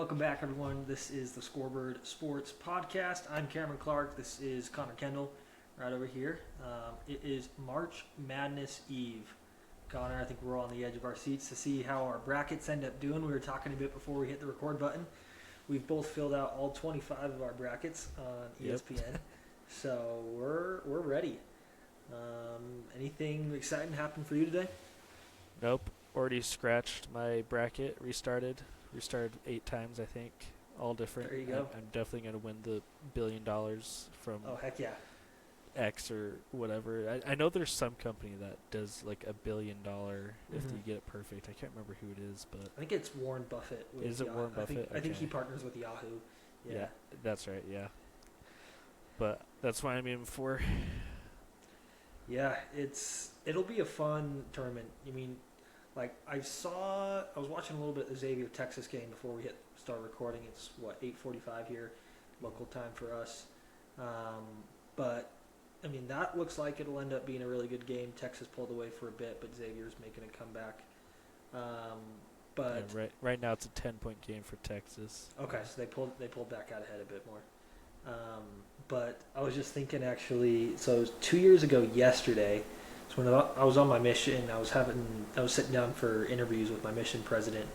Welcome back, everyone. This is the Scoreboard Sports Podcast. I'm Cameron Clark. This is Connor Kendell right over here. It is March Madness Eve. Connor, I think we're all on the edge of our seats to see how our brackets end up doing. We were talking a bit before we hit the record button. We've both filled out all 25 of our brackets on ESPN, so we're ready. Anything exciting happen for you today? Nope. Already scratched my bracket. Restarted 8 times, I think. All different. There you go. I'm definitely going to win the $1 billion from Oh, heck yeah. X or whatever. I know there's some company that does like $1 billion if you get it perfect. I can't remember who it is, but I think it's Warren Buffett. Is it Warren Buffett? I think he partners with Yahoo. Yeah, that's right, yeah. But that's what I'm aiming for. Yeah, it'll be a fun tournament. I mean, like I was watching a little bit of the Xavier Texas game before we start recording. It's 8:45 here, local time for us. But I mean, that looks like it'll end up being a really good game. Texas pulled away for a bit, but Xavier's making a comeback. But yeah, right now it's a 10-point game for Texas. Okay, so they pulled back out ahead a bit more. But I was just thinking, actually, so it was 2 years ago yesterday. So when I was on my mission, I was sitting down for interviews with my mission president,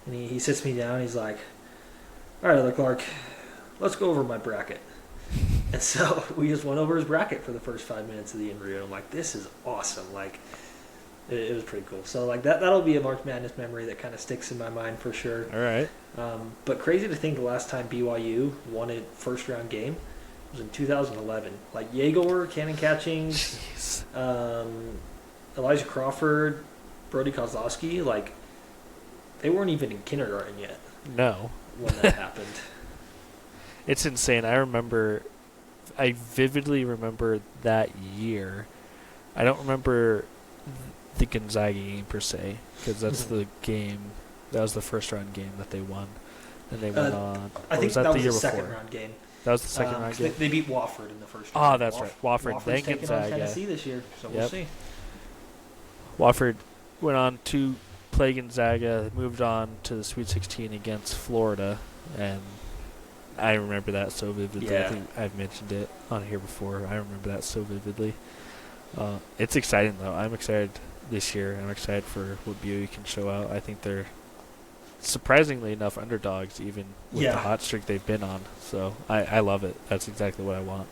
and he sits me down. He's like, "All right, Clark, let's go over my bracket." And so we just went over his bracket for the first 5 minutes of the interview, and I'm like, "This is awesome!" Like, it was pretty cool. So like that'll be a March Madness memory that kind of sticks in my mind for sure. All right. But crazy to think the last time BYU won a first round game was in 2011. Like Yegor, cannon catching, Elijah Crawford, Brody Kozlowski, like they weren't even in kindergarten yet. No. When that happened. It's insane. I vividly remember that year. I don't remember the Gonzaga game per se, because that's the game. That was the first round game that they won, and they went on. I think that was the second round game. That was the second round game. They beat Wofford in the first round. Oh, that's right. Wofford's then taking Gonzaga. on Tennessee this year, so we'll see. Wofford went on to play Gonzaga, moved on to the Sweet 16 against Florida, and I remember that so vividly. Yeah. I think I've mentioned it on here before. I remember that so vividly. It's exciting, though. I'm excited this year. I'm excited for what BYU can show out. I think they're surprisingly enough underdogs, even with the hot streak they've been on. So I love it. That's exactly what I want.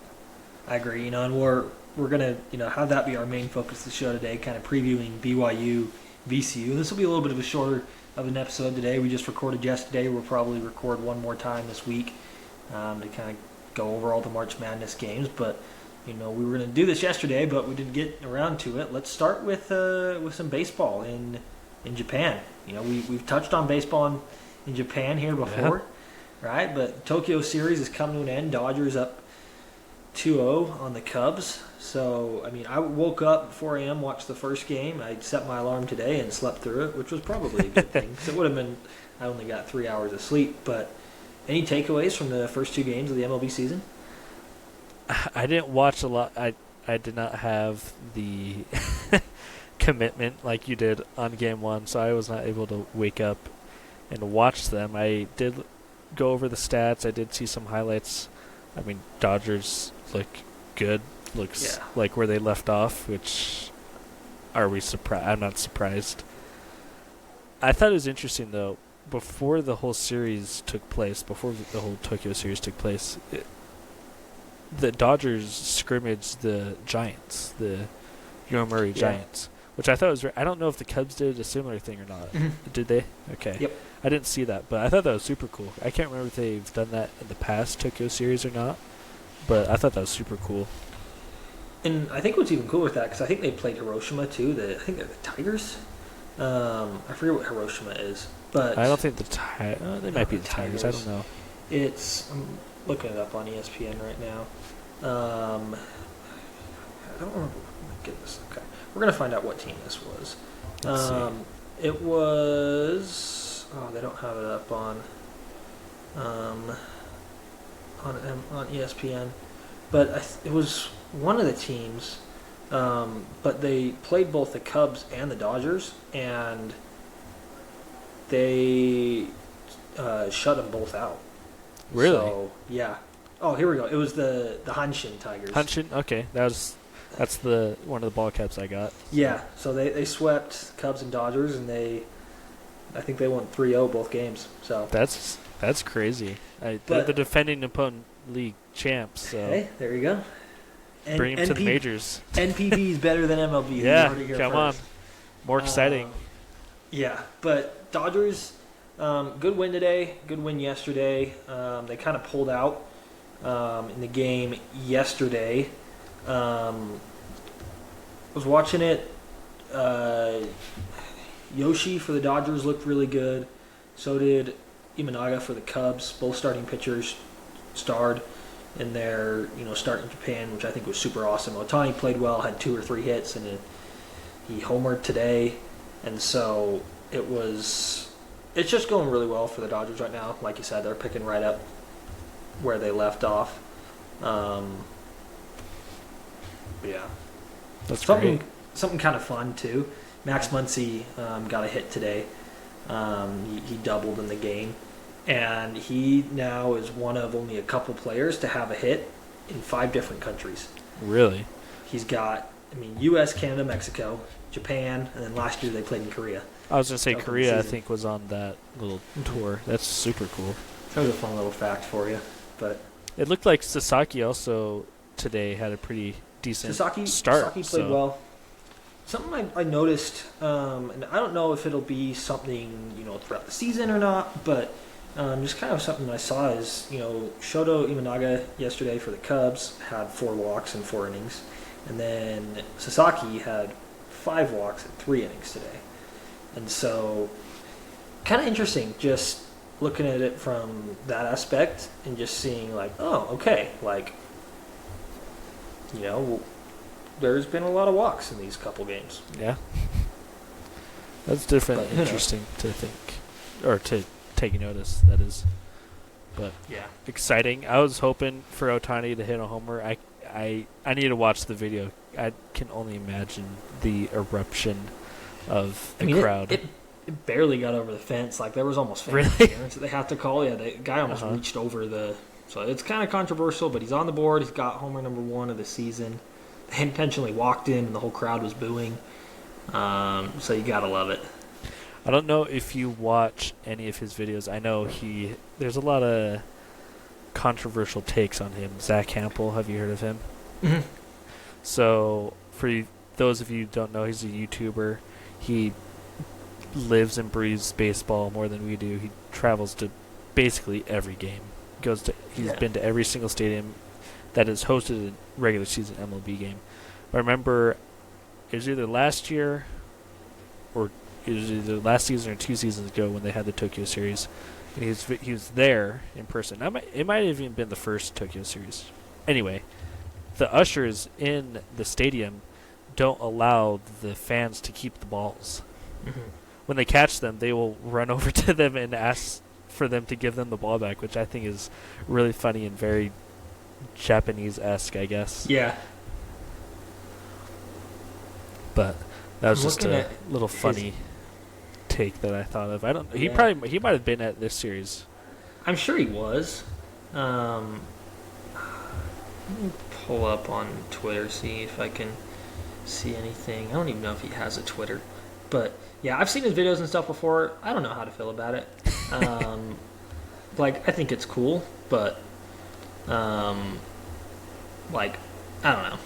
I agree. And we're gonna have that be our main focus of the show today, kind of previewing BYU VCU. This will be a little bit of a shorter of an episode today. We just recorded yesterday. We'll probably record one more time this week to kind of go over all the March Madness games. But we were going to do this yesterday, but we didn't get around to it. Let's start with some baseball in Japan. We've touched on baseball in Japan here before, right? But Tokyo series is coming to an end. Dodgers up 2-0 on the Cubs. So, I mean, I woke up at 4 a.m., watched the first game. I set my alarm today and slept through it, which was probably a good thing. Because it would have been, I only got 3 hours of sleep. But any takeaways from the first 2 games of the MLB season? I didn't watch a lot. I did not have the commitment like you did on game 1, so I was not able to wake up and watch them. I did go over the stats. I did see some highlights. I mean, Dodgers look good. Looks like where they left off, which are we surprised? I'm not surprised. I thought it was interesting, though, before the whole series took place, before the whole Tokyo series took place, the Dodgers scrimmaged the Giants, the Yomiuri Giants, which I thought was I don't know if the Cubs did a similar thing or not. Did they? Okay. Yep. I didn't see that, but I thought that was super cool. I can't remember if they've done that in the past Tokyo series or not, but I thought that was super cool. And I think what's even cool with that, because I think they played Hiroshima too. I think they're the Tigers. I forget what Hiroshima is, but I don't think they might be the Tigers. I don't know. I'm looking it up on ESPN right now. I don't remember. Oh my goodness. Okay, we're gonna find out what team this was. Let's see. It was. Oh, they don't have it up on ESPN, but it was one of the teams. But they played both the Cubs and the Dodgers, and they shut them both out. Really? So, yeah. Oh, here we go. It was the Hanshin Tigers. Hanshin? Okay, that's the one of the ball caps I got. Yeah, so they swept Cubs and Dodgers, and I think they won 3-0 both games. So That's crazy. They're But- the defending opponent league champs, so hey, there you go. bring them to the majors. NPB is better than MLB. You Yeah, heard it here come first. on. More exciting. Yeah, but Dodgers, good win today, good win yesterday. They kind of pulled out in the game yesterday. Was watching it. Yoshi for the Dodgers looked really good. So did Imanaga for the Cubs. Both starting pitchers starred in their start in Japan, which I think was super awesome. Ohtani played well, had 2 or 3 hits, and he homered today. And so it's just going really well for the Dodgers right now. Like you said, they're picking right up where they left off. Yeah. That's Something great. something kind of fun too. Max Muncy got a hit today. He doubled in the game, and he now is one of only a couple players to have a hit in 5 different countries. Really? He's got, U.S., Canada, Mexico, Japan, and then last year they played in Korea. I was going to say Open Korea, I season. think, was on that little tour. That's super cool. That was a fun little fact for you. But It looked like Sasaki also today had a pretty decent start. Sasaki played well. Something I noticed, and I don't know if it'll be something throughout the season or not, but just kind of something I saw is Shoto Imanaga yesterday for the Cubs had 4 walks in 4 innings, and then Sasaki had 5 walks in 3 innings today, and so kind of interesting just looking at it from that aspect and just seeing like, oh, okay, like there's been a lot of walks in these couple games. Yeah. That's different, But, interesting to think, or to take notice, that is. But Yeah. exciting. I was hoping for Ohtani to hit a homer. I need to watch the video. I can only imagine the eruption of the crowd. It barely got over the fence. Like there was almost fan Really? interference that they had to call. Yeah, the guy almost Uh-huh. reached over the. So it's kind of controversial, but he's on the board. He's got homer number 1 of the season. They intentionally walked in, and the whole crowd was booing. So you gotta love it. I don't know if you watch any of his videos. I know there's a lot of controversial takes on him. Zach Campbell, have you heard of him? Mm-hmm. So, those of you who don't know, he's a YouTuber. He lives and breathes baseball more than we do. He travels to basically every game. He's been to every single stadium that has hosted a regular season MLB game. I remember it was either last year or it was either last season or 2 seasons ago when they had the Tokyo Series, and he was there in person. It might have even been the first Tokyo Series. Anyway, the ushers in the stadium don't allow the fans to keep the balls. Mm-hmm. When they catch them, they will run over to them and ask for them to give them the ball back, which I think is really funny and very Japanese-esque, I guess. Yeah. But that was I'm just looking a at little his- take that I thought of. He Yeah. might have been at this series. I'm sure he was. Let me pull up on Twitter, see if I can see anything. I don't even know if he has a Twitter. But, yeah, I've seen his videos and stuff before. I don't know how to feel about it. I think it's cool, but, I don't know.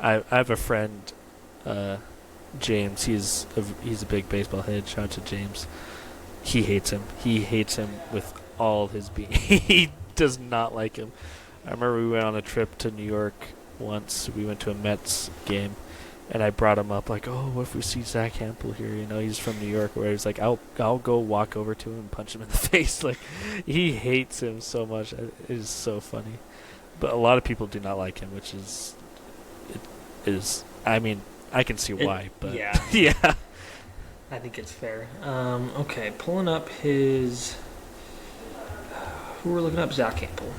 I have a friend, James. He's a big baseball head. Shout out to James. He hates him. He hates him with all his being. He does not like him. I remember we went on a trip to New York once. We went to a Mets game, and I brought him up like, "Oh, what if we see Zach Campbell here? He's from New York." Where he's like, "I'll go walk over to him and punch him in the face." Like, he hates him so much. It is so funny. But a lot of people do not like him, which is, I mean, I can see why, but yeah. yeah. I think it's fair. Okay, pulling up his... Who we're looking up? Zach Campbell.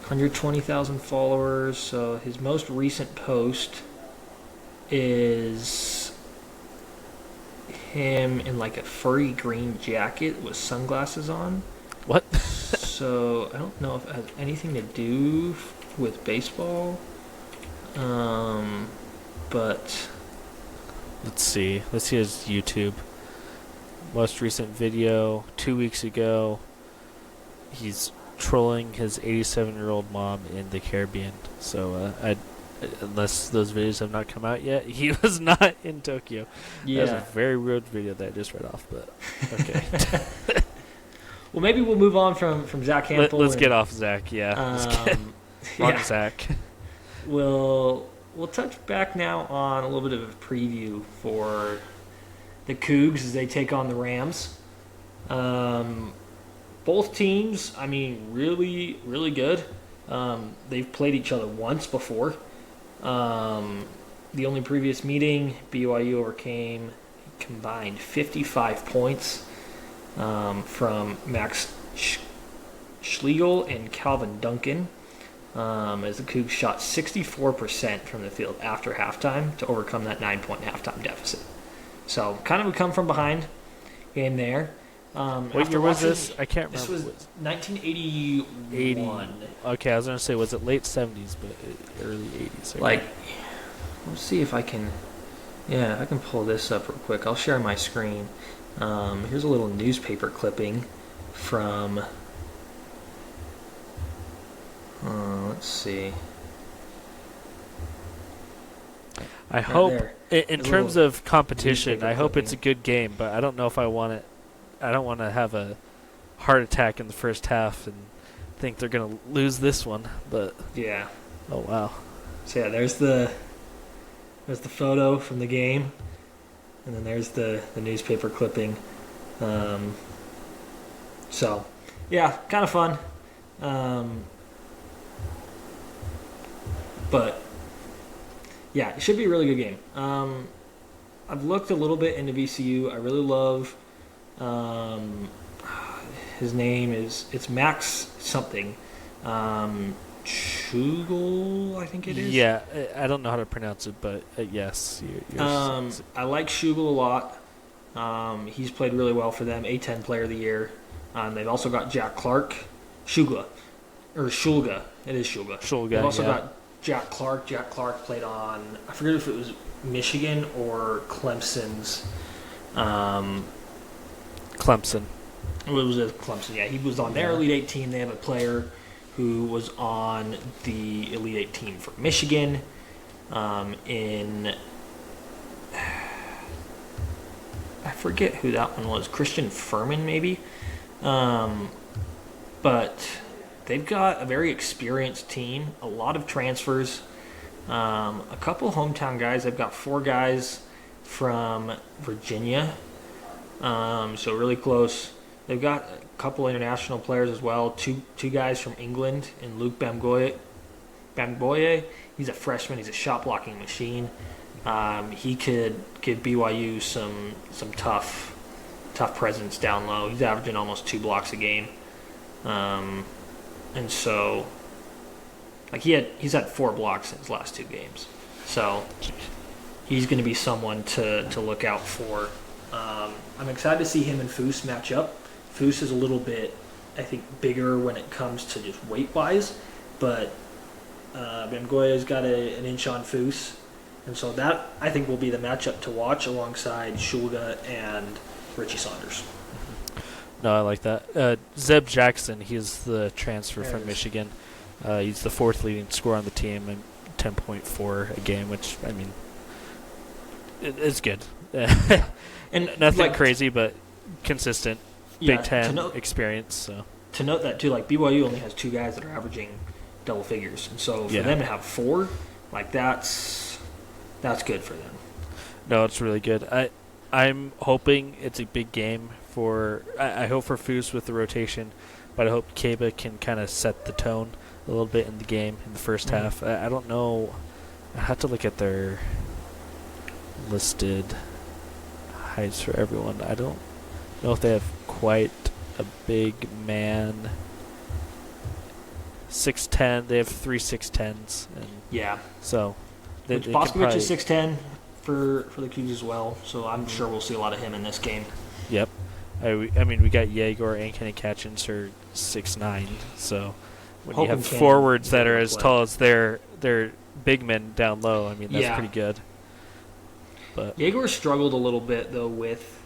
120,000 followers. So his most recent post is him in like a furry green jacket with sunglasses on. What? So I don't know if it has anything to do with baseball. But Let's see. Let's see his YouTube. Most recent video 2 weeks ago. He's trolling his 87-year-old mom in the Caribbean. So unless those videos have not come out yet, he was not in Tokyo. yeah. That was a very rude video that I just read off, but okay. Well, maybe we'll move on from Zach Campbell. Let's get off Zach, yeah. Wrong yeah. Zach. We'll touch back now on a little bit of a preview for the Cougs as they take on the Rams. Both teams, I mean, really, really good. They've played each other once before. The only previous meeting, BYU overcame combined 55 points from Max Schlegel and Calvin Duncan, as the Cougs shot 64% from the field after halftime to overcome that 9-point halftime deficit. So kind of a come from behind game there. What year was this? I can't remember. This was 1981. Okay, I was going to say, was it late 70s, but early 80s? Okay. Like, let's see if I can... Yeah, if I can pull this up real quick. I'll share my screen. Here's a little newspaper clipping from... let's see. I hope, there. in terms of competition, I hope it's a good game, but I don't know if I want it. I don't want to have a heart attack in the first half and think they're going to lose this one, but... Yeah. Oh, wow. So, yeah, there's the photo from the game, and then there's the newspaper clipping. So, yeah, kind of fun. But, yeah, it should be a really good game. I've looked a little bit into VCU. I really love... his name it's Max something. Schugel, I think it is. Yeah, I don't know how to pronounce it, but yes. I like Schugel a lot. He's played really well for them. A10 Player of the Year. They've also got Jack Clark. Shulga. It is Shulga. They've also got Jack Clark. Jack Clark played on, I forget if it was Michigan or Clemson's. Clemson. It was Clemson, yeah. He was on their Elite 8 team. They have a player who was on the Elite 8 team for Michigan in... I forget who that one was. Christian Furman, maybe? But they've got a very experienced team. A lot of transfers. A couple hometown guys. They've got 4 guys from Virginia. So really close. They've got a couple international players as well. Two guys from England, and Luke Bamboye. He's a freshman. He's a shot blocking machine. He could give BYU some tough presence down low. He's averaging almost 2 blocks a game, and so like he's had 4 blocks in his last 2 games. So he's going to be someone to look out for. I'm excited to see him and Foose match up. Foose is a little bit, I think, bigger when it comes to just weight-wise, but Bamboye's got an inch on Foose, and so that, I think, will be the matchup to watch alongside Shulga and Richie Saunders. No, I like that. Zeb Jackson, he's the transfer from Michigan. He's the 4th leading scorer on the team and 10.4 a game, which, I mean, it's good. And nothing crazy, but consistent. Big Ten experience. So to note that too, like BYU only has 2 guys that are averaging double figures, and so for them to have 4, like that's good for them. No, it's really good. I'm hoping it's a big game for. I hope for Foose with the rotation, but I hope Kaba can kind of set the tone a little bit in the game in the first half. I don't know. I have to look at their listed heights for everyone. I don't know if they have quite a big man. 6'10". They have 3 6'10s. And yeah. so Boscovich is 6'10". for the Cougs as well, so I'm sure we'll see a lot of him in this game. Yep. I mean, we got Yegor and Kenny Catchins are 6'9", so when you have forwards that are as tall as their big men down low, I mean, that's pretty good. But Yegor struggled a little bit, though, with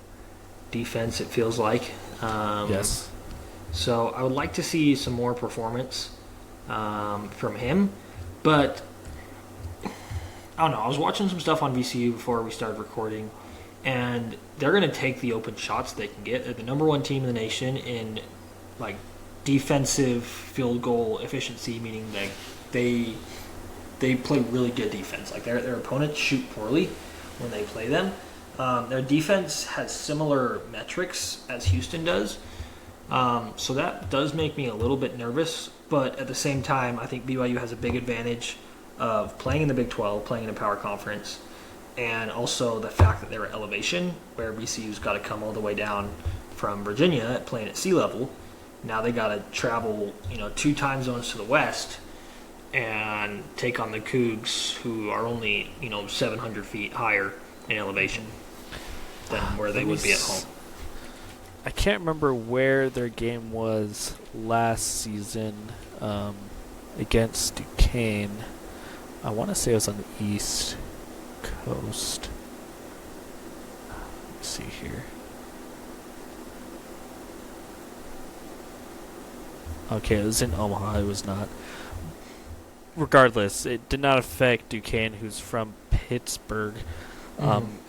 defense, it feels like. Yes. So I would like to see some more performance from him. But, I don't know, I was watching some stuff on VCU before we started recording, and they're going to take the open shots they can get. They're the number one team in the nation in, like, defensive field goal efficiency, meaning that they play really good defense. Like, their opponents shoot poorly when they play them. Their defense has similar metrics as Houston does. So that does make me a little bit nervous, but at the same time, I think BYU has a big advantage of playing in the Big 12, playing in a power conference, and also the fact that they're at elevation, where VCU's got to come all the way down from Virginia playing at sea level. Now they got to travel, 2 time zones to the west and take on the Cougs, who are only, 700 feet higher in elevation than where they would be at home. I can't remember where their game was last season against Duquesne. I want to say it was on the East Coast. Let's see here. Okay, it was in Omaha. It was not. Regardless, it did not affect Duquesne, who's from Pittsburgh,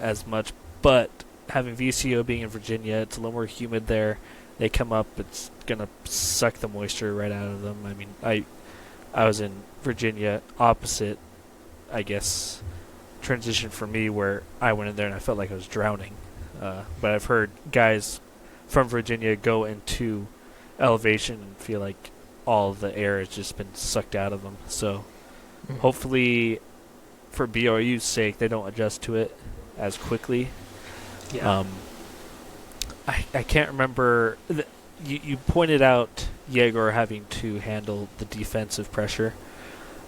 as much. But having VCU being in Virginia, it's a little more humid there. They come up, it's going to suck the moisture right out of them. I mean, I was in Virginia, opposite, I guess, transition for me, where I went in there and I felt like I was drowning. But I've heard guys from Virginia go into elevation and feel like all of the air has just been sucked out of them. So hopefully, for BYU's sake, they don't adjust to it as quickly. Yeah. I can't remember. You pointed out Yegor having to handle the defensive pressure.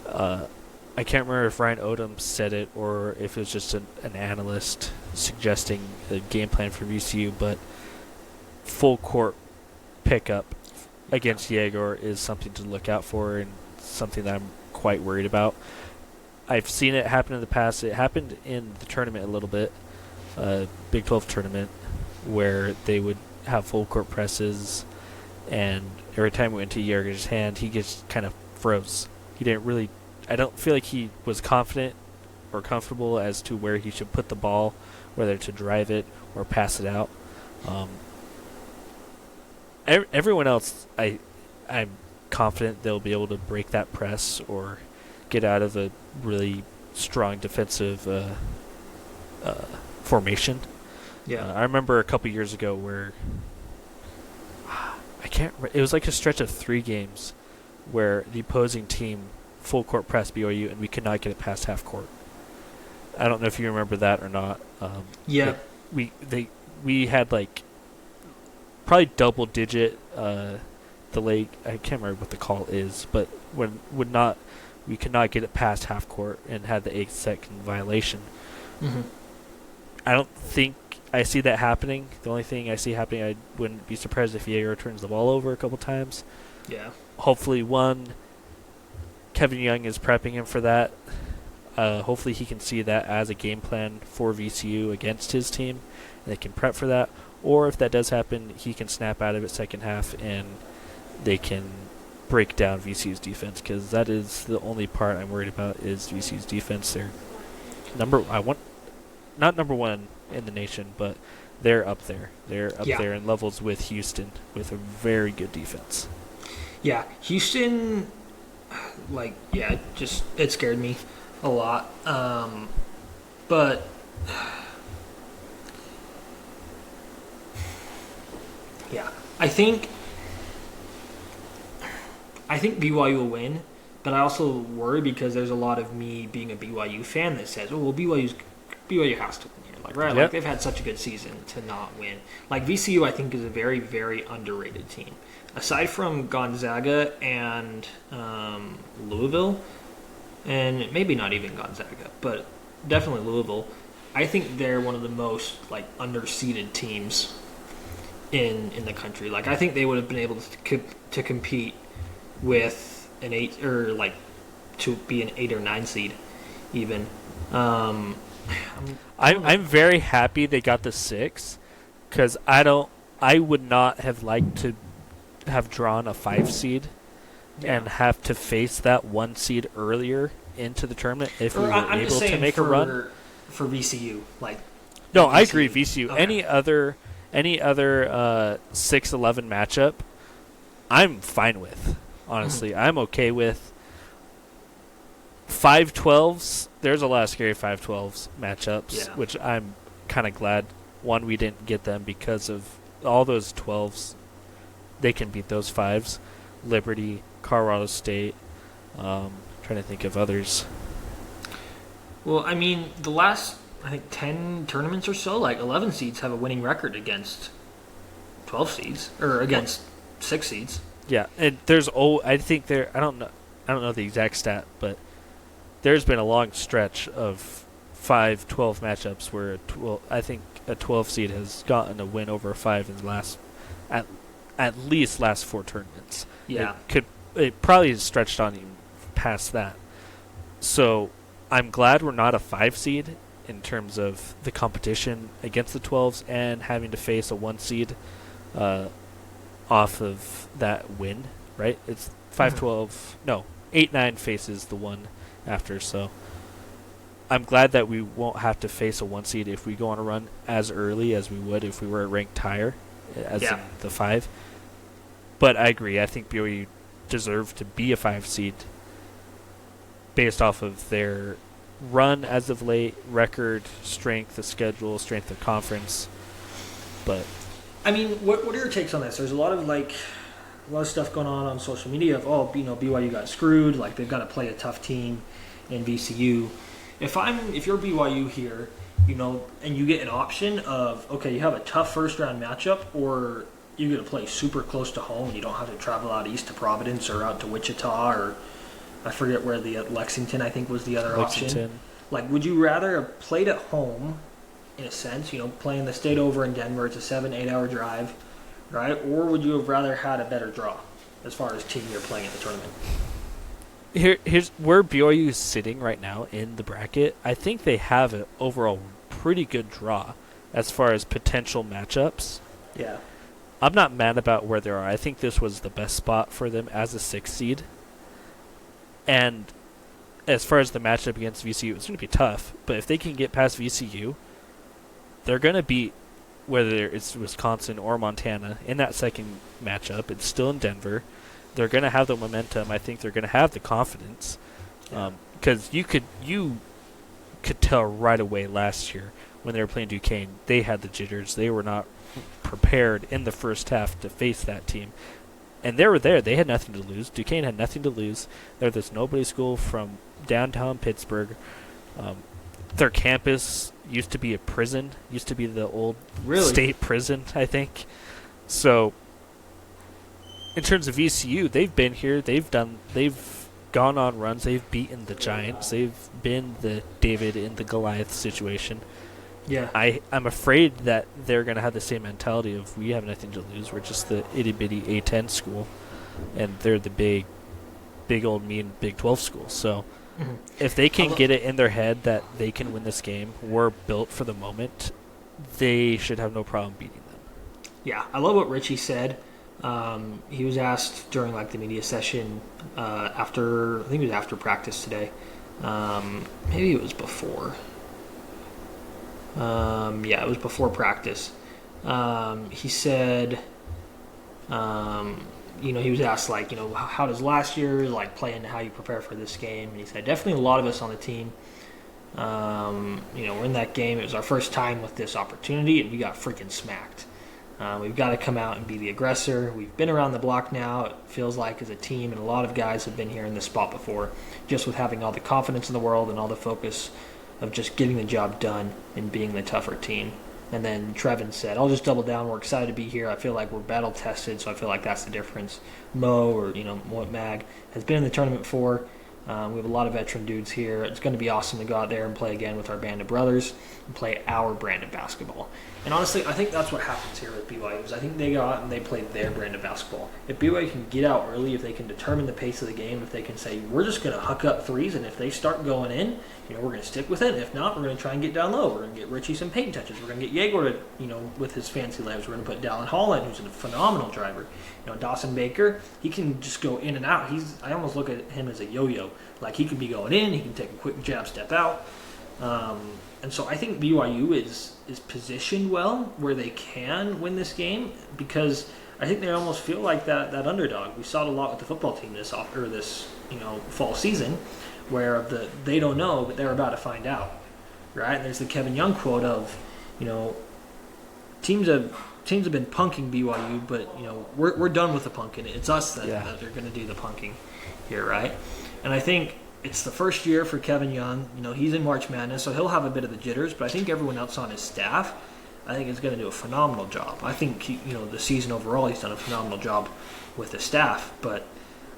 I can't remember if Ryan Odom said it or if it was just an analyst suggesting a game plan for VCU, but full court pickup against Yegor is something to look out for and something that I'm quite worried about. I've seen it happen in the past. It happened in the tournament a little bit, Big 12 tournament, where they would have full court presses, and every time we went to Yegor's hand, he just kind of froze. He didn't really. I don't feel like he was confident or comfortable as to where he should put the ball, whether to drive it or pass it out. Everyone else, I'm confident they'll be able to break that press or get out of a really strong defensive formation. Yeah, I remember a couple years ago where it was like a stretch of 3 games where the opposing team full court pressed BYU and we could not get it past half court. I don't know if you remember that or not. Yeah, we had like probably double digit delay. I can't remember what the call is, but we could not get it past half court and had the 8-second violation. I don't think I see that happening. The only thing I see happening, I wouldn't be surprised if Yegor turns the ball over a couple times. Yeah. Hopefully, Kevin Young is prepping him for that. Hopefully he can see that as a game plan for VCU against his team, and they can prep for that. Or if that does happen, he can snap out of it second half, and they can break down VCU's defense, because that is the only part I'm worried about is VCU's defense. They're not number one in the nation, but they're up there. They're up there in levels with Houston with a very good defense. Yeah, Houston, it scared me a lot. But yeah, I think BYU will win, but I also worry because there's a lot of me being a BYU fan that says, "Oh, well, BYU has to win here." Like they've had such a good season to not win. Like VCU, I think is a very, very underrated team. Aside from Gonzaga and Louisville, and maybe not even Gonzaga, but definitely Louisville, I think they're one of the most like underseeded teams in the country. Like I think they would have been able to compete with an 8 or like to be an 8 or 9 seed even. I'm very happy they got the 6 because I would not have liked to have drawn a 5 seed and have to face that 1 seed earlier into the tournament if we were able to make a run for VCU. Like no, VCU. I agree. VCU. Okay. Any other 6-11 matchup, I'm fine with. Honestly, I'm okay with 5-12s. There's a lot of scary 5-12s matchups, which I'm kind of glad. One, we didn't get them because of all those 12s. They can beat those 5s. Liberty, Colorado State. Trying to think of others. Well, I mean, the last, I think, 10 tournaments or so, like 11 seeds have a winning record against 12 seeds, or against 6 seeds. Yeah, and I think I don't know the exact stat, but there's been a long stretch of 5-12 matchups where I think a 12 seed has gotten a win over a 5 in the last, at least last 4 tournaments. Yeah. It probably has stretched on even past that. So I'm glad we're not a 5 seed in terms of the competition against the 12s and having to face a 1 seed off of that win, right? It's 5-12, no, 8-9 faces the one after, so I'm glad that we won't have to face a 1 seed if we go on a run as early as we would if we were ranked higher, as in the 5. But I agree, I think BYU deserved to be a 5 seed based off of their run as of late, record, strength of schedule, strength of conference. But I mean, what are your takes on this? There's a lot of stuff going on social media of BYU got screwed, like they've got to play a tough team in VCU. If you're BYU here, and you get an option of okay, you have a tough first round matchup, or you get to play super close to home and you don't have to travel out east to Providence or out to Wichita, or I forget where the Lexington I think was the other option. Like, would you rather have played at home, in a sense, playing the state over in Denver, it's a 7-8 hour drive, right? Or would you have rather had a better draw as far as team you're playing at the tournament? Here's where BYU is sitting right now in the bracket. I think they have an overall pretty good draw as far as potential matchups. Yeah. I'm not mad about where they are. I think this was the best spot for them as a 6 seed. And as far as the matchup against VCU, it's going to be tough. But if they can get past VCU, they're going to beat whether it's Wisconsin or Montana in that second matchup. It's still in Denver. They're going to have the momentum. I think they're going to have the confidence. Because you could tell right away last year when they were playing Duquesne, they had the jitters. They were not prepared in the first half to face that team. And they were there. They had nothing to lose. Duquesne had nothing to lose. They're this nobody school from downtown Pittsburgh. Their campus used to be a prison. Used to be the old state prison, I think. So, in terms of VCU, they've been here. They've gone on runs. They've beaten the Giants. They've been the David and the Goliath situation. Yeah. I'm afraid that they're going to have the same mentality of we have nothing to lose. We're just the itty-bitty A-10 school, and they're the big old mean Big 12 school. So if they can get it in their head that they can win this game, we're built for the moment, they should have no problem beating them. Yeah, I love what Richie said. He was asked during the media session after practice today. Maybe it was before. It was before practice. He said, he was asked, how does last year, play into how you prepare for this game? And he said, definitely a lot of us on the team, we're in that game. It was our first time with this opportunity, and we got freaking smacked. We've got to come out and be the aggressor. We've been around the block now, it feels like, as a team, and a lot of guys have been here in this spot before, just with having all the confidence in the world and all the focus of just getting the job done and being the tougher team. And then Trevin said, I'll just double down. We're excited to be here. I feel like we're battle-tested, so I feel like that's the difference. Mo, or Mag, has been in the tournament before. We have a lot of veteran dudes here. It's going to be awesome to go out there and play again with our band of brothers and play our brand of basketball. And honestly, I think that's what happens here with BYU. Is I think they go out and they play their brand of basketball. If BYU can get out early, if they can determine the pace of the game, if they can say, we're just going to huck up threes, and if they start going in, we're going to stick with it. If not, we're going to try and get down low. We're going to get Richie some paint touches. We're going to get Yegor to, with his fancy legs. We're going to put Dallin Holland, who's a phenomenal driver. Dawson Baker, he can just go in and out. I almost look at him as a yo-yo. Like, he can be going in, he can take a quick jab, step out. And so I think BYU is positioned well where they can win this game, because I think they almost feel like that underdog. We saw it a lot with the football team this fall season, where they don't know, but they're about to find out, right? And there's the Kevin Young quote of, teams have been punking BYU, but we're done with the punking. It's us that are going to do the punking here, right? And I think it's the first year for Kevin Young. He's in March Madness, so he'll have a bit of the jitters, but I think everyone else on his staff, I think, is going to do a phenomenal job. I think the season overall, he's done a phenomenal job with the staff, but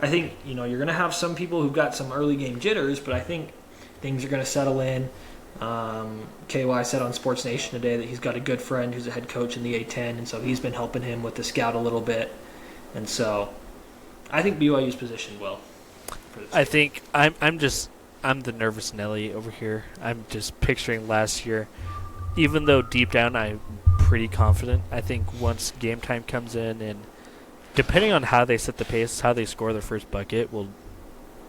I think you're going to have some people who've got some early game jitters, but I think things are going to settle in. KY said on Sports Nation today that he's got a good friend who's a head coach in the A-10, and so he's been helping him with the scout a little bit, and so I think BYU's positioned well for this. I think I'm the nervous Nelly over here. I'm just picturing last year, even though deep down I'm pretty confident. I think once game time comes in, and depending on how they set the pace, how they score their first bucket will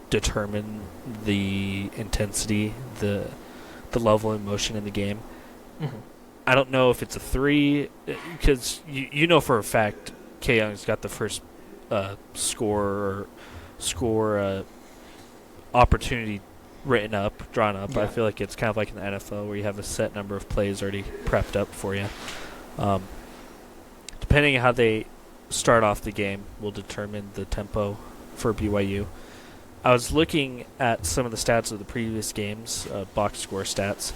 determine the intensity, the level of emotion in the game. Mm-hmm. I don't know if it's a three, because you know for a fact K Young's got the first score opportunity drawn up. Yeah. I feel like it's kind of like in the NFL where you have a set number of plays already prepped up for you. Depending on how they start off the game will determine the tempo for BYU. I was looking at some of the stats of the previous games, box score stats,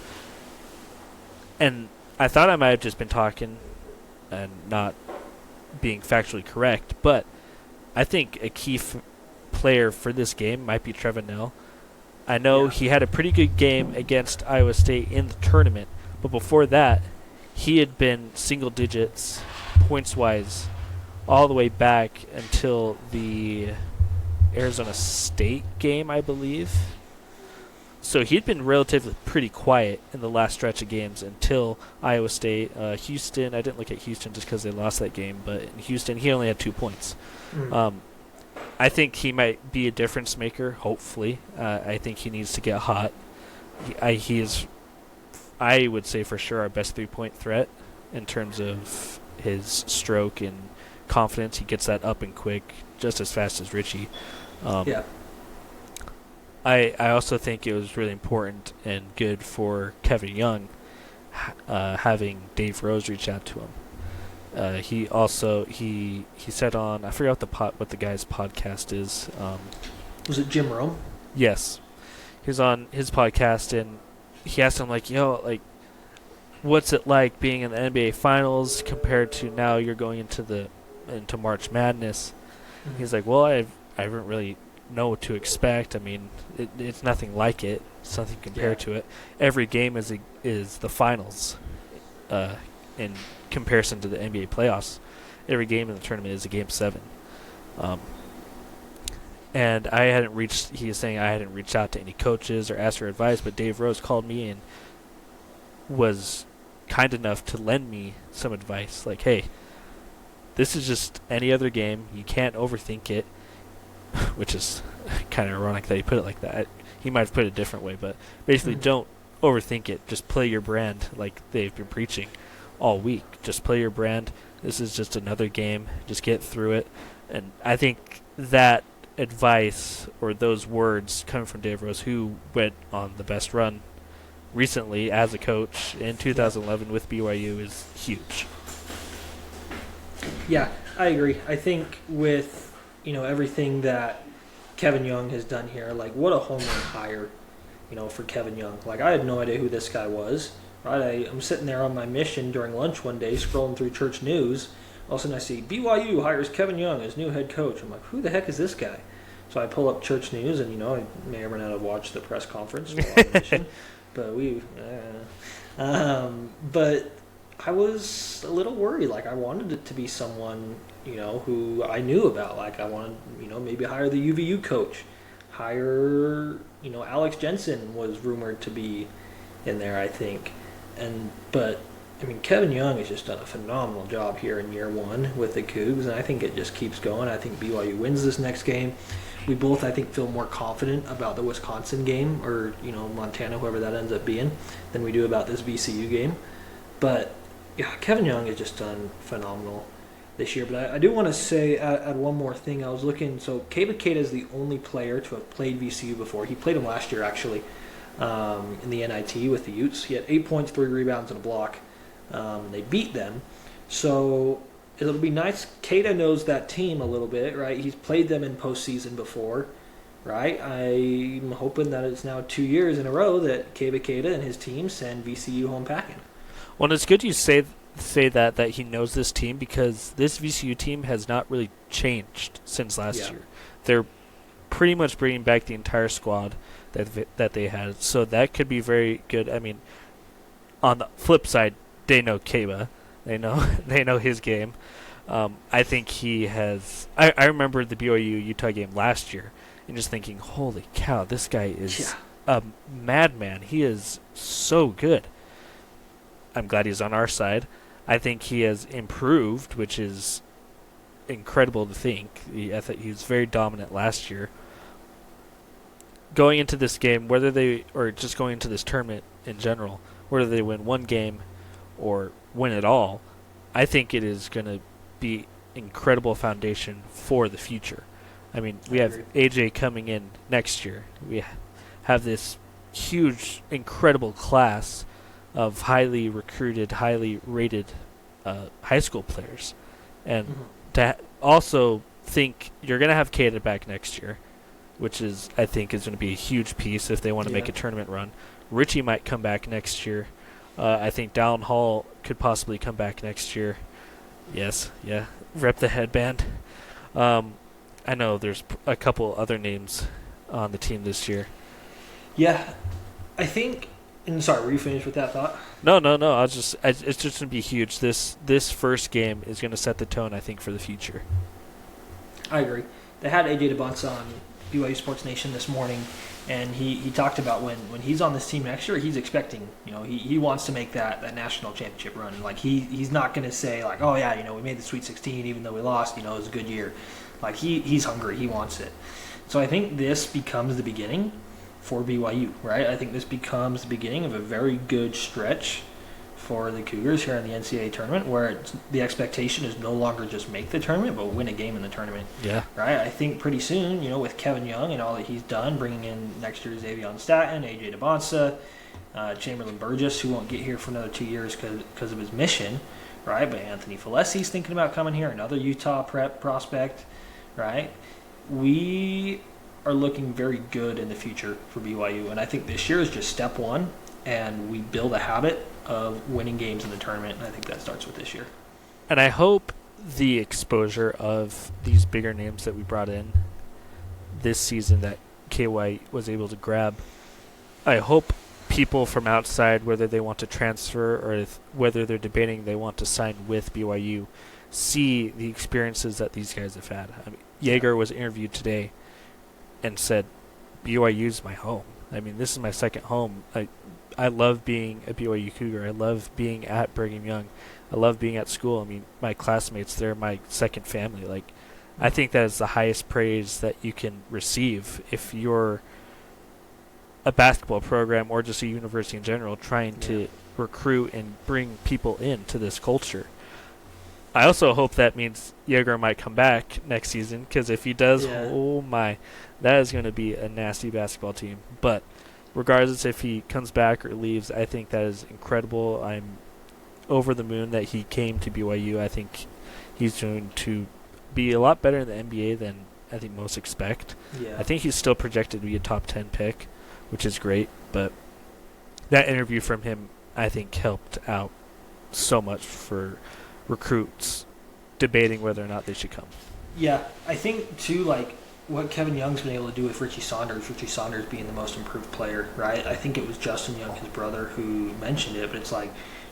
and I thought I might have just been talking and not being factually correct, but I think a key player for this game might be Trevin Nell. I know he had a pretty good game against Iowa State in the tournament, but before that, he had been single digits, points-wise, all the way back until the Arizona State game, I believe. So he'd been relatively pretty quiet in the last stretch of games until Iowa State. Houston, I didn't look at Houston just because they lost that game, but in Houston he only had 2 points. I think he might be a difference maker, hopefully. I think he needs to get hot. He is, I would say for sure, our best three-point threat in terms of his stroke and confidence. He gets that up and quick just as fast as Richie. I also think it was really important and good for Kevin Young having Dave Rose reach out to him. He also he said on, I forgot what the guy's podcast is. Was it Jim Rome? Yes, he was on his podcast and he asked him what's it like being in the NBA Finals compared to now you're going into March Madness. Mm-hmm. He's like, well, I haven't really know what to expect. I mean, it's nothing like it. It's nothing compared to it. Every game is the finals in comparison to the NBA playoffs. Every game in the tournament is a game 7. And he was saying I hadn't reached out to any coaches or asked for advice, but Dave Rose called me and was kind enough to lend me some advice. Like, hey, this is just any other game. You can't overthink it. Which is kind of ironic that he put it like that. He might have put it a different way, but basically don't overthink it. Just play your brand like they've been preaching all week. Just play your brand. This is just another game. Just get through it. And I think that advice or those words coming from Dave Rose, who went on the best run recently as a coach in 2011 with BYU, is huge. Yeah, I agree. I think with everything that Kevin Young has done here, what a home run hire, for Kevin Young. I had no idea who this guy was, right? I'm sitting there on my mission during lunch one day, scrolling through church news. All of a sudden I see BYU hires Kevin Young as new head coach. I'm like, who the heck is this guy? So I pull up Church News, and I may or may not have watched the press conference still on the mission, but I was a little worried. Like, I wanted it to be someone who I knew about. Like, I wanted maybe hire the UVU coach, hire Alex Jensen was rumored to be in there, I think, but I mean, Kevin Young has just done a phenomenal job here in year one with the Cougs, and I think it just keeps going. I think BYU wins this next game. We both, I think, feel more confident about the Wisconsin game, or Montana, whoever that ends up being, than we do about this VCU game. But yeah, Kevin Young has just done phenomenal this year. But I do want to say, add one more thing. I was looking, so Keba Keita is the only player to have played VCU before. He played him last year, actually, in the NIT with the Utes. He had 8 points, 3 rebounds, and a block. They beat them. So it'll be nice. Keita knows that team a little bit, right? He's played them in postseason before, right? I'm hoping that it's now 2 years in a row that Keba Keita and his team send VCU home packing. Well, it's good you say that he knows this team, because this VCU team has not really changed since last year. They're pretty much bringing back the entire squad that they had, so that could be very good. I mean, on the flip side, they know Keba, they know his game. I think he has. I remember the BYU Utah game last year, and just thinking, holy cow, this guy is a madman. He is so good. I'm glad he's on our side. I think he has improved, which is incredible to think. I thought he was very dominant last year. Going into this game, or just going into this tournament in general, whether they win one game or win it all, I think it is going to be incredible foundation for the future. I mean, we have AJ coming in next year. We have this huge, incredible class of highly recruited, highly rated high school players. And to also think you're going to have Keita back next year, which is, I think, is going to be a huge piece if they want to make a tournament run. Richie might come back next year. I think Dallin Hall could possibly come back next year. Yes, yeah. Rep the headband. I know there's a couple other names on the team this year. Yeah, I think. And sorry, were you finished with that thought? No. It's just going to be huge. This first game is going to set the tone, I think, for the future. I agree. They had AJ DeBonsa on BYU Sports Nation this morning, and he talked about when he's on this team next year, he's expecting, he wants to make that national championship run. Like, he's not going to say, like, oh, yeah, we made the Sweet 16 even though we lost, it was a good year. Like, he's hungry. He wants it. So I think this becomes the beginning for BYU, right? I think this becomes the beginning of a very good stretch for the Cougars here in the NCAA tournament, where the expectation is no longer just make the tournament, but win a game in the tournament. Yeah. Right? I think pretty soon, with Kevin Young and all that he's done, bringing in next year's Xavier Staten, AJ DeBonsa, Chamberlain Burgess, who won't get here for another 2 years because of his mission, right? But Anthony Falesi's thinking about coming here, another Utah prep prospect, right? We are looking very good in the future for BYU, and I think this year is just step one, and we build a habit of winning games in the tournament, and I think that starts with this year. And I hope the exposure of these bigger names that we brought in this season that KY was able to grab, I hope people from outside, whether they want to transfer or whether they're debating they want to sign with BYU, see the experiences that these guys have had. I mean, Yeager was interviewed today and said, BYU's my home. I mean, this is my second home. I love being a BYU Cougar. I love being at Brigham Young. I love being at school. I mean, my classmates, they're my second family. Like, I think that is the highest praise that you can receive if you're a basketball program or just a university in general trying to recruit and bring people into this culture. I also hope that means Yeager might come back next season, because if he does, oh my, that is going to be a nasty basketball team. But regardless if he comes back or leaves, I think that is incredible. I'm over the moon that he came to BYU. I think he's going to be a lot better in the NBA than I think most expect. Yeah. I think he's still projected to be a top 10 pick, which is great. But that interview from him, I think, helped out so much for recruits debating whether or not they should come. Yeah, I think too, like, what Kevin Young's been able to do with Richie Saunders being the most improved player, right? I think it was Justin Young, his brother, who mentioned it, but it's like,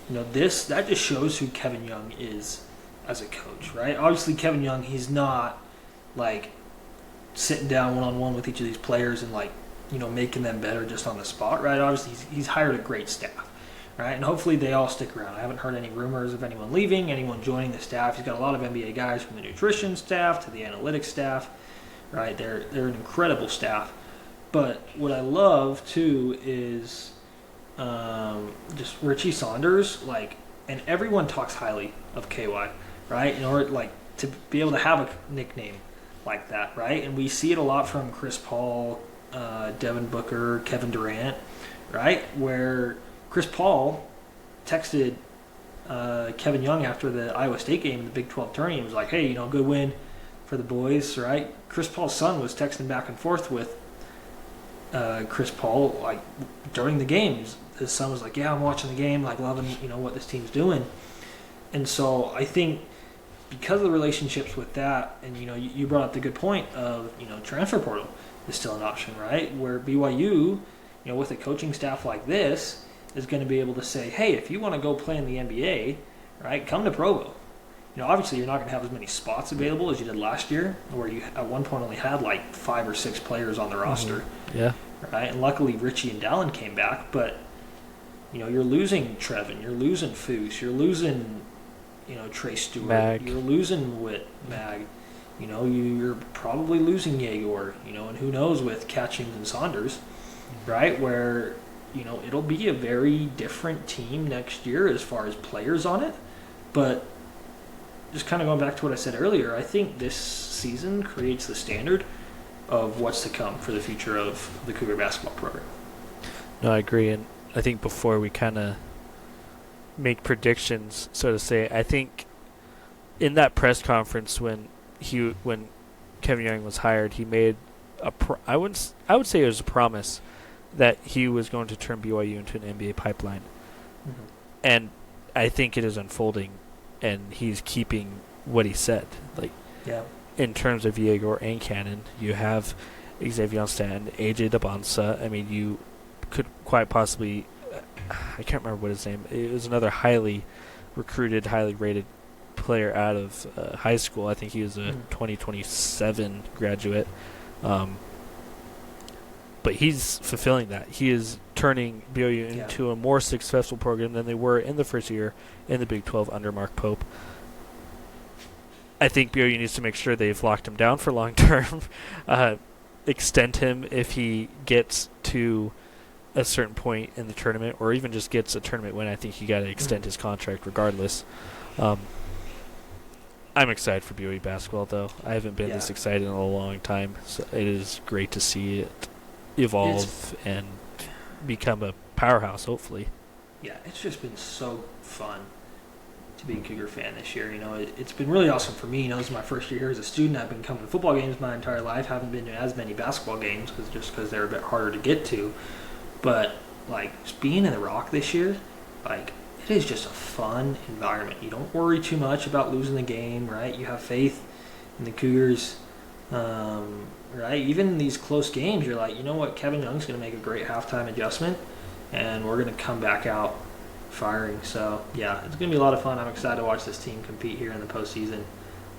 that just shows who Kevin Young is as a coach, right? Obviously, Kevin Young, he's not like sitting down one-on-one with each of these players and like, making them better just on the spot, right? Obviously, he's hired a great staff, right? And hopefully they all stick around. I haven't heard any rumors of anyone leaving, anyone joining the staff. He's got a lot of NBA guys from the nutrition staff to the analytics staff, right? They're an incredible staff. But what I love too is just Richie Saunders, like, and everyone talks highly of KY, right? In order like to be able to have a nickname like that, right? And we see it a lot from Chris Paul, Devin Booker, Kevin Durant, right? Where Chris Paul texted Kevin Young after the Iowa State game in the Big 12 tourney and was like, hey, good win for the boys, right? Chris Paul's son was texting back and forth with Chris Paul, like, during the games. His son was like, yeah, I'm watching the game, like, loving, what this team's doing. And so I think because of the relationships with that, and, you brought up the good point of, transfer portal is still an option, right? Where BYU, with a coaching staff like this, is going to be able to say, hey, if you want to go play in the NBA, right, come to Provo. Obviously you're not going to have as many spots available as you did last year, where you at one point only had like 5 or 6 players on the roster. Yeah. Right? And luckily Richie and Dallin came back, but, you're losing Trevin, you're losing Foose, you're losing, Trey Stewart, Mag. You're losing Witt, Mag. You're probably losing Yegor, and who knows with Catchings and Saunders, right? Where, it'll be a very different team next year as far as players on it. But just kind of going back to what I said earlier, I think this season creates the standard of what's to come for the future of the Cougar basketball program. No, I agree. And I think before we kind of make predictions, so to say, I think in that press conference when Kevin Young was hired, he made I would say it was a promise that he was going to turn BYU into an NBA pipeline. Mm-hmm. And I think it is unfolding, and he's keeping what he said. Like, yeah. In terms of Yegor and Cannon, you have Xavier Stan, AJ Dabansa. I mean, you could quite possibly, I can't remember what his name. It was another highly recruited, highly rated player out of high school. I think he was a 2027 graduate. But he's fulfilling that. He is turning BYU into a more successful program than they were in the first year in the Big 12 under Mark Pope. I think BYU needs to make sure they've locked him down for long term, extend him if he gets to a certain point in the tournament, or even just gets a tournament win. I think you got to extend his contract regardless. I'm excited for BYU basketball, though. I haven't been this excited in a long time, so it is great to see it evolve and become a powerhouse, hopefully. Yeah, it's just been so fun to be a Cougar fan this year. It's been really awesome for me. This is my first year here as a student. I've been coming to football games my entire life. Haven't been to as many basketball games because they're a bit harder to get to. But like, just being in the Rock this year, like, it is just a fun environment. You don't worry too much about losing the game, right? You have faith in the Cougars, right? Even in these close games, you're like, you know what? Kevin Young's going to make a great halftime adjustment, and we're going to come back out firing. So, yeah, it's going to be a lot of fun. I'm excited to watch this team compete here in the postseason.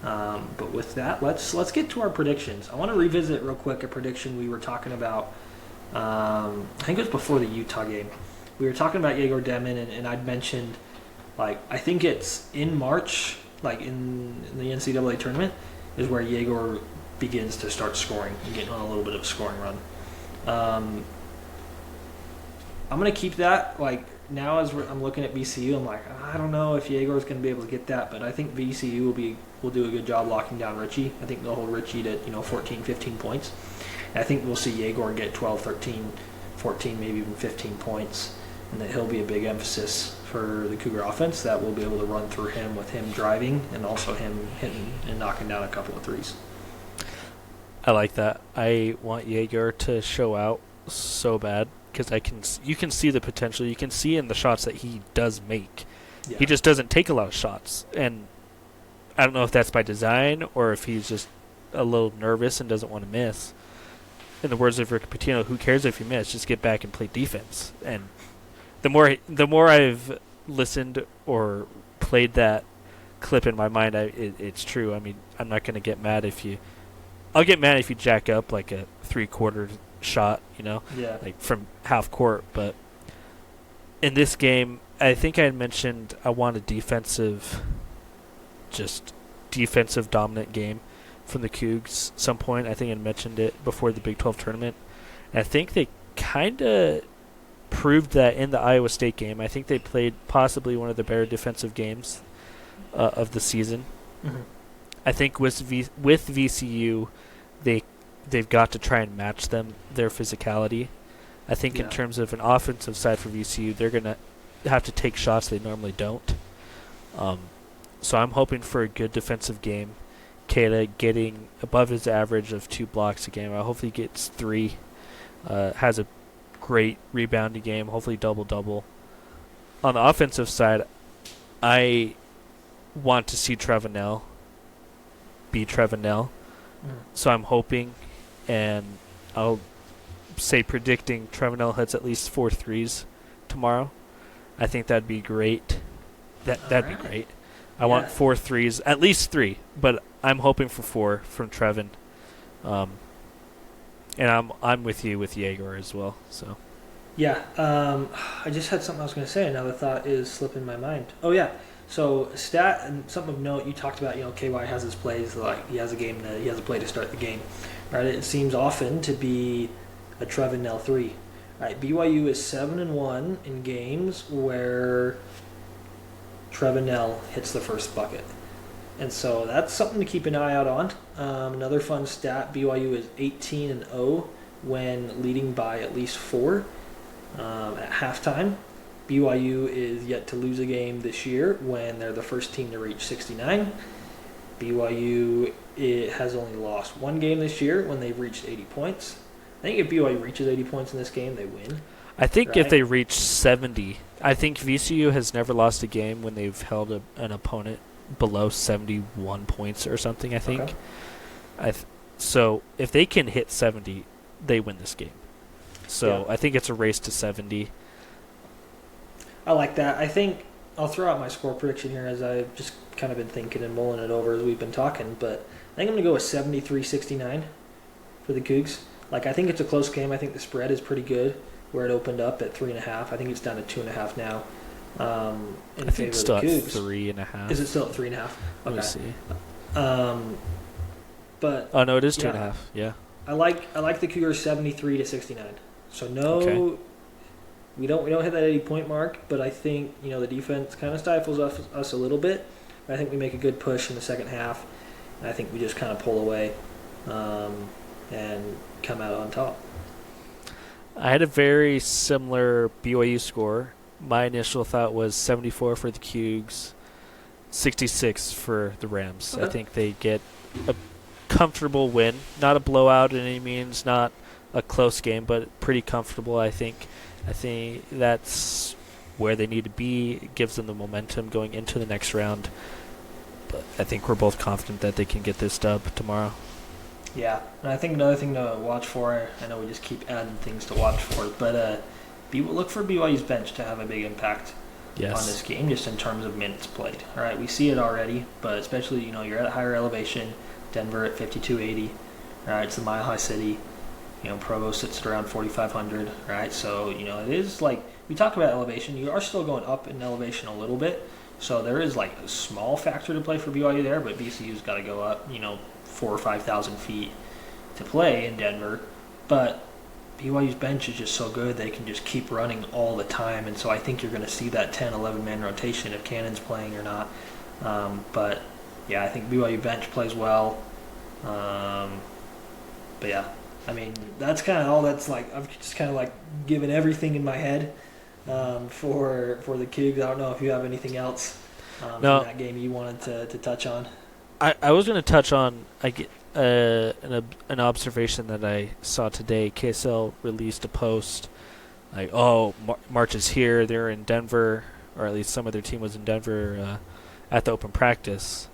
But with that, let's get to our predictions. I want to revisit real quick a prediction we were talking about. I think it was before the Utah game. We were talking about Yegor Demon, and I'd mentioned, like, I think it's in March, like in the NCAA tournament, is where Yegor begins to start scoring and getting on a little bit of a scoring run. I'm going to keep that. Like, now as I'm looking at VCU, I'm like, I don't know if Yegor's going to be able to get that, but I think VCU will do a good job locking down Richie. I think they'll hold Richie to 14, 15 points. And I think we'll see Yegor get 12, 13, 14, maybe even 15 points, and that he'll be a big emphasis for the Cougar offense that we'll be able to run through him with him driving and also him hitting and knocking down a couple of threes. I like that. I want Yegor to show out so bad because you can see the potential. You can see in the shots that he does make. Yeah. He just doesn't take a lot of shots, and I don't know if that's by design or if he's just a little nervous and doesn't want to miss. In the words of Rick Pitino, who cares if you miss? Just get back and play defense. And the more I've listened or played that clip in my mind, it's true. I mean, I'm not going to get mad if you. I'll get mad if you jack up like a 3/4 shot, Yeah. like from half court. But in this game, I think I had mentioned I want a defensive dominant game from the Cougs some point. I think I mentioned it before the Big 12 tournament. And I think they kind of proved that in the Iowa State game. I think they played possibly one of the better defensive games of the season. Mm-hmm. I think with VCU, they've got to try and match their physicality. I think in terms of an offensive side for VCU, they're going to have to take shots they normally don't. So I'm hoping for a good defensive game. Kata getting above his average of 2 blocks a game. I hopefully he gets 3. Has a great rebounding game. Hopefully double-double. On the offensive side, I want to see Trevenell be Trevenell. So I'm hoping, and I'll say predicting Trevenell hits at least 4 threes tomorrow. I think that'd be great. That'd be great. I want 4 threes, at least 3, but I'm hoping for 4 from Trevin. And I'm with you with Jaeger as well. So. Yeah, I just had something I was going to say. Another thought is slipping my mind. Oh yeah, so stat and something of note. You talked about KY has his plays like he has a play to start the game, right? It seems often to be a Trevenell 3. Right, BYU is 7-1 in games where Trevenell hits the first bucket. And so that's something to keep an eye out on. Another fun stat, BYU is 18-0 when leading by at least 4 at halftime. BYU is yet to lose a game this year when they're the first team to reach 69. BYU has only lost 1 game this year when they've reached 80 points. I think if BYU reaches 80 points in this game, they win. I think if they reach 70, I think VCU has never lost a game when they've held an opponent below 71 points or something, I think. Okay. So if they can hit 70, they win this game. So I think it's a race to 70. I like that. I think I'll throw out my score prediction here as I've just kind of been thinking and mulling it over as we've been talking, but I think I'm going to go with 73-69 for the Cougs. Like, I think it's a close game. I think the spread is pretty good where it opened up at 3.5. I think it's down to 2.5 now. In I think it's still of the at Cougs. 3.5. Is it still at 3.5? Okay. Let me see. But oh no, it is 2.5. Yeah. I like the Cougars 73-69. So we don't hit that 80-point mark, but I think the defense kind of stifles us a little bit. I think we make a good push in the second half, and I think we just kind of pull away and come out on top. I had a very similar BYU score. My initial thought was 74 for the Cougs, 66 for the Rams. Okay. I think they get a comfortable win. Not a blowout in any means, not a close game, but pretty comfortable, I think. I think that's where they need to be. It gives them the momentum going into the next round. But I think we're both confident that they can get this dub tomorrow. Yeah, and I think another thing to watch for, I know we just keep adding things to watch for, but look for BYU's bench to have a big impact on this game, just in terms of minutes played. All right, we see it already, but especially, you're at a higher elevation, Denver at 5280, all right, it's the Mile High City, Provo sits at around 4,500, right? So, it is like, we talk about elevation, you are still going up in elevation a little bit, so there is like a small factor to play for BYU there, but VCU's got to go up, 4,000 or 5,000 feet to play in Denver. But BYU's bench is just so good they can just keep running all the time, and so I think you're going to see that 10, 11-man rotation if Cannon's playing or not. But yeah, I think BYU bench plays well. But yeah, I mean, that's kind of all that's like, I've just kind of like given everything in my head for the Cougs. I don't know if you have anything else from that game you wanted to touch on. I was going to touch on an observation that I saw today. KSL released a post like, March is here. They're in Denver, or at least some of their team was in Denver at the open practice.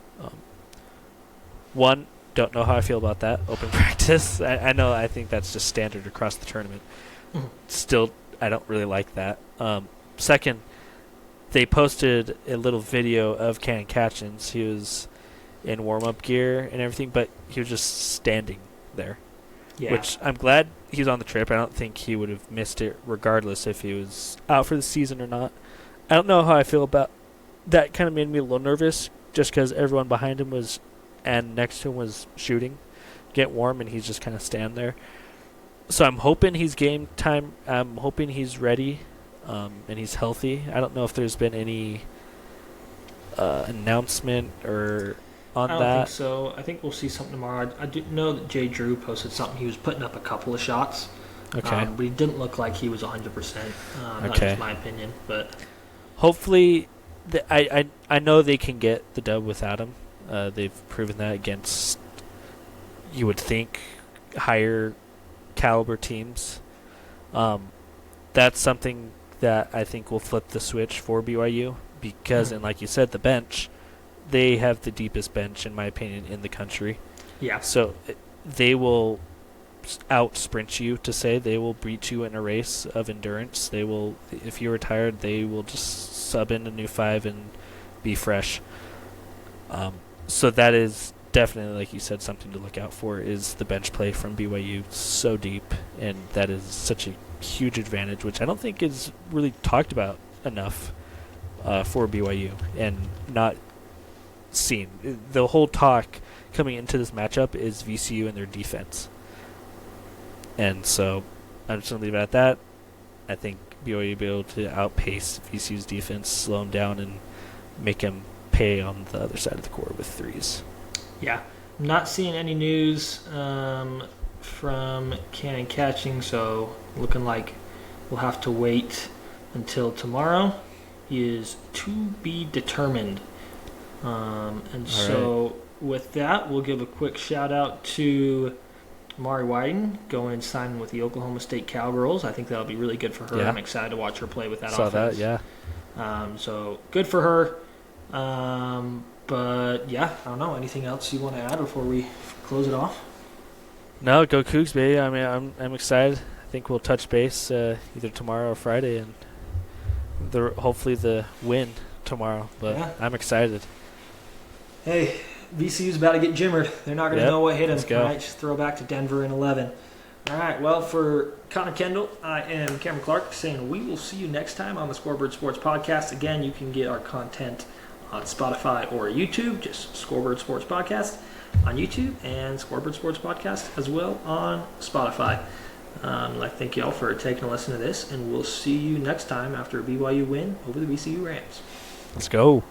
One, don't know how I feel about that. Open practice. I know. I think that's just standard across the tournament. Still, I don't really like that. Second, they posted a little video of Cannon Catchins. He was in warm-up gear and everything, but he was just standing there. Yeah. Which I'm glad he's on the trip. I don't think he would have missed it regardless if he was out for the season or not. I don't know how I feel about that. Kind of made me a little nervous just because everyone behind him was and next to him was shooting, get warm, and he's just kind of stand there. So I'm hoping he's game time. I'm hoping he's ready and he's healthy. I don't know if there's been any announcement or on I don't that. think so. I think we'll see something tomorrow. I do know that Jay Drew posted something. He was putting up a couple of shots. Okay. But he didn't look like he was 100%. That's Okay. just my opinion. But Hopefully, I know they can get the dub without him. They've proven that against, you would think, higher caliber teams. That's something that I think will flip the switch for BYU because, and like you said, the bench, they have the deepest bench, in my opinion, in the country. yeah, So they will out sprint you, to say. They will beat you in a race of endurance. They will, if you're tired, they will just sub in a new 5 and be fresh. So that is definitely, like you said, something to look out for is the bench play from BYU. So deep, and that is such a huge advantage, which I don't think is really talked about enough for BYU and not seen. The whole talk coming into this matchup is VCU and their defense. And so I'm just going to leave it at that. I think BYU will be able to outpace VCU's defense, slow them down, and make them pay on the other side of the court with threes. yeah. I'm not seeing any news from Cannon Catching, so looking like we'll have to wait until tomorrow. He is to be determined. With that, we'll give a quick shout out to Mari Whiting going and signing with the Oklahoma State Cowgirls. I think that'll be really good for her. Yeah. I'm excited to watch her play with that Saw offense. that, yeah. So good for her. But yeah, I don't know. Anything else you want to add before we close it off? No, go Cougs, baby. I mean, I'm excited. I think we'll touch base either tomorrow or Friday, and hopefully the win tomorrow. But Yeah. I'm excited. Hey, VCU's about to get jimmered. They're not going to Yep, know what hit them. let's go. All right, just throw back to Denver in 11. All right, well, for Connor Kendall, I am Cameron Clark saying we will see you next time on the Scoreboard Sports Podcast. Again, you can get our content on Spotify or YouTube, just Scoreboard Sports Podcast on YouTube and Scoreboard Sports Podcast as well on Spotify. I thank y'all for taking a listen to this, and we'll see you next time after a BYU win over the VCU Rams. Let's go.